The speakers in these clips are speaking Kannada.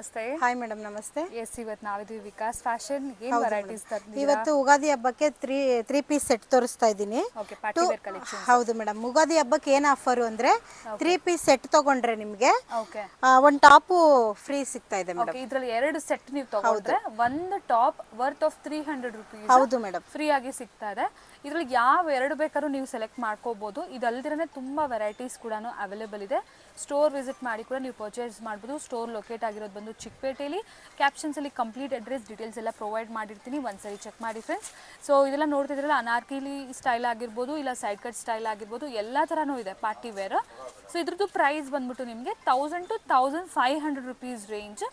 ನಮಸ್ತೆ. ಹಾಯ್ ಮೇಡಮ್, ನಮಸ್ತೆ. ಎಸ್, ಇವತ್ತು ನಾವಿದ್ದೀವಿ ವಿಕಾಸ್ ಫ್ಯಾಷನ್. ಏನು ವೆರೈಟೀಸ್ ತಂದಿದ್ದೀರಾ? ಇವತ್ತು ಉಗಾದಿ ಹಬ್ಬಕ್ಕೆ ತ್ರೀ ಪೀಸ್ ಸೆಟ್ ತೋರಿಸ್ತಾ ಇದ್ದೀನಿ. Okay, party wear collection. ಹೌದು ಮೇಡಮ್, ಉಗಾದಿ ಹಬ್ಬಕ್ಕೆ ಏನು ಆಫರು ಅಂದರೆ 3 ಪೀಸ್ ಸೆಟ್ ತಗೊಂಡ್ರೆ ನಿಮಗೆ ಓಕೆ ಒಂದು ಟಾಪು ಫ್ರೀ ಸಿಗ್ತಾ ಇದೆ ಮೇಡಮ್. ಓಕೆ, ಇದರಲ್ಲಿ 2 ಸೆಟ್ ನೀವು ತಗೊಂಡ್ರೆ ಒಂದು ಟಾಪ್ ವರ್ತ್ ಆಫ್ 300 ರುಪೀಸ್ ಹೌದು ಮೇಡಮ್, ಫ್ರೀ ಆಗಿ ಸಿಗ್ತಾ ಇದೆ. ಇದರಲ್ಲಿ ಯಾವ 2 ಬೇಕಾದ್ರೂ ನೀವು ಸೆಲೆಕ್ಟ್ ಮಾಡ್ಕೋಬಹುದು. ಇದಲ್ದಿರನೇ ತುಂಬಾ ವೆರೈಟೀಸ್ ಕೂಡ ಅವೈಲೇಬಲ್ ಇದೆ. ಸ್ಟೋರ್ ವಿಸಿಟ್ ಮಾಡಿ ಕೂಡ ನೀವು ಪರ್ಚೇಸ್ ಮಾಡ್ಬೋದು. ಸ್ಟೋರ್ ಲೊಕೇಟ್ ಆಗಿರೋದು ಬಂದು ಚಿಕ್ಕಪೇಟೆಯಲ್ಲಿ. ಕ್ಯಾಪ್ಷನ್ಸ್ ಅಲ್ಲಿ ಕಂಪ್ಲೀಟ್ ಅಡ್ರೆಸ್ ಡೀಟೇಲ್ಸ್ ಎಲ್ಲ ಪ್ರೊವೈಡ್ ಮಾಡಿರ್ತೀನಿ, ಒಂದ್ಸರಿ ಚೆಕ್ ಮಾಡಿ ಫ್ರೆಂಡ್ಸ್. ಸೊ ಇದೆಲ್ಲ ನೋಡ್ತಿದ್ರಲ್ಲ, ಅನಾರ್ಕಲಿ ಸ್ಟೈಲ್ ಆಗಿರ್ಬೋದು, ಇಲ್ಲ ಸೈಡ್ ಕಟ್ ಸ್ಟೈಲ್ ಆಗಿರ್ಬೋದು, ಎಲ್ಲ ಥರನೂ ಇದೆ ಪಾರ್ಟಿ ವೇರ್. ಸೊ ಇದ್ರದ್ದು ಪ್ರೈಸ್ ಬಂದ್ಬಿಟ್ಟು ನಿಮಗೆ 1000 to 1500 ರುಪೀಸ್ ರೇಂಜ್.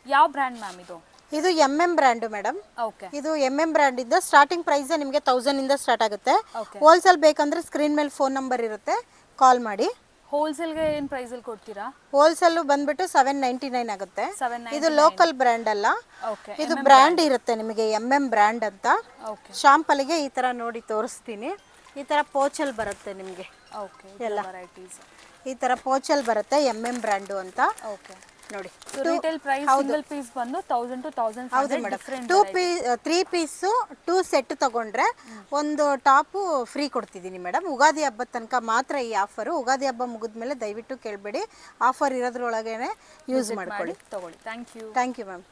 ಯಾವ ಬ್ರ್ಯಾಂಡ್ ಮ್ಯಾಮ್ ಇದು? ಇದು MM ಬ್ರ್ಯಾಂಡು ಮೇಡಮ್. ಓಕೆ, ಇದು MM ಬ್ರ್ಯಾಂಡ್ ಇಂದ ಸ್ಟಾರ್ಟಿಂಗ್ ಪ್ರೈಸ್ ನಿಮಗೆ 1000 ಇಂದ ಸ್ಟಾರ್ಟ್ ಆಗುತ್ತೆ. ಓಕೆ. ಹೋಲ್ಸೇಲ್ ಬೇಕಂದ್ರೆ ಸ್ಕ್ರೀನ್ ಮೇಲೆ ಫೋನ್ ನಂಬರ್ ಇರುತ್ತೆ, ಕಾಲ್ ಮಾಡಿ. ಹೋಲ್ಸೇಲ್ಗೆ ಏನು ಪ್ರೈಸಲ್ಲಿ ಕೊಡ್ತೀರಾ? ಹೋಲ್ಸೇಲ್ ಬಂದ್ಬಿಟ್ಟು 799 ಆಗುತ್ತೆ. 799. ಇದು ಲೋಕಲ್ ಬ್ರ್ಯಾಂಡ್ ಅಲ್ಲ, ಓಕೆ, ಇದು ಬ್ರ್ಯಾಂಡ್ ಇರುತ್ತೆ ನಿಮಗೆ, MM ಬ್ರ್ಯಾಂಡ್ ಅಂತ. ಓಕೆ, ಶಾಂಪಲ್ಗೆ ಈ ತರ ನೋಡಿ ತೋರಿಸ್ತೀನಿ. ಈ ತರ ಪೋಚಲ್ ಬರುತ್ತೆ ನಿಮಗೆ, ಓಕೆ. ಎಲ್ಲ ವೆರೈಟೀಸ್ ಈ ತರ ಪೋಚಲ್ ಬರುತ್ತೆ, MM ಬ್ರ್ಯಾಂಡು ಅಂತ ಓಕೆ. ನೋಡಿ. So retail price single piece ಬಂದು 1000 to 1500. ಹೌದು ಮೇಡಮ್, 3 ಪೀಸು 2 ಸೆಟ್ ತಗೊಂಡ್ರೆ ಒಂದು ಟಾಪು ಫ್ರೀ ಕೊಡ್ತಿದ್ದೀನಿ ಮೇಡಮ್. ಉಗಾದಿ ಹಬ್ಬದ ತನಕ ಮಾತ್ರ ಈ ಆಫರು. ಉಗಾದಿ ಹಬ್ಬ ಮುಗಿದ್ಮೇಲೆ ದಯವಿಟ್ಟು ಕೇಳಬೇಡಿ, ಆಫರ್ ಇರೋದ್ರೊಳಗೇನೆ ಯೂಸ್ ಮಾಡ್ಕೊಳ್ಳಿ. ತಗೊಳ್ಳಿ. Thank you thank you ma'am.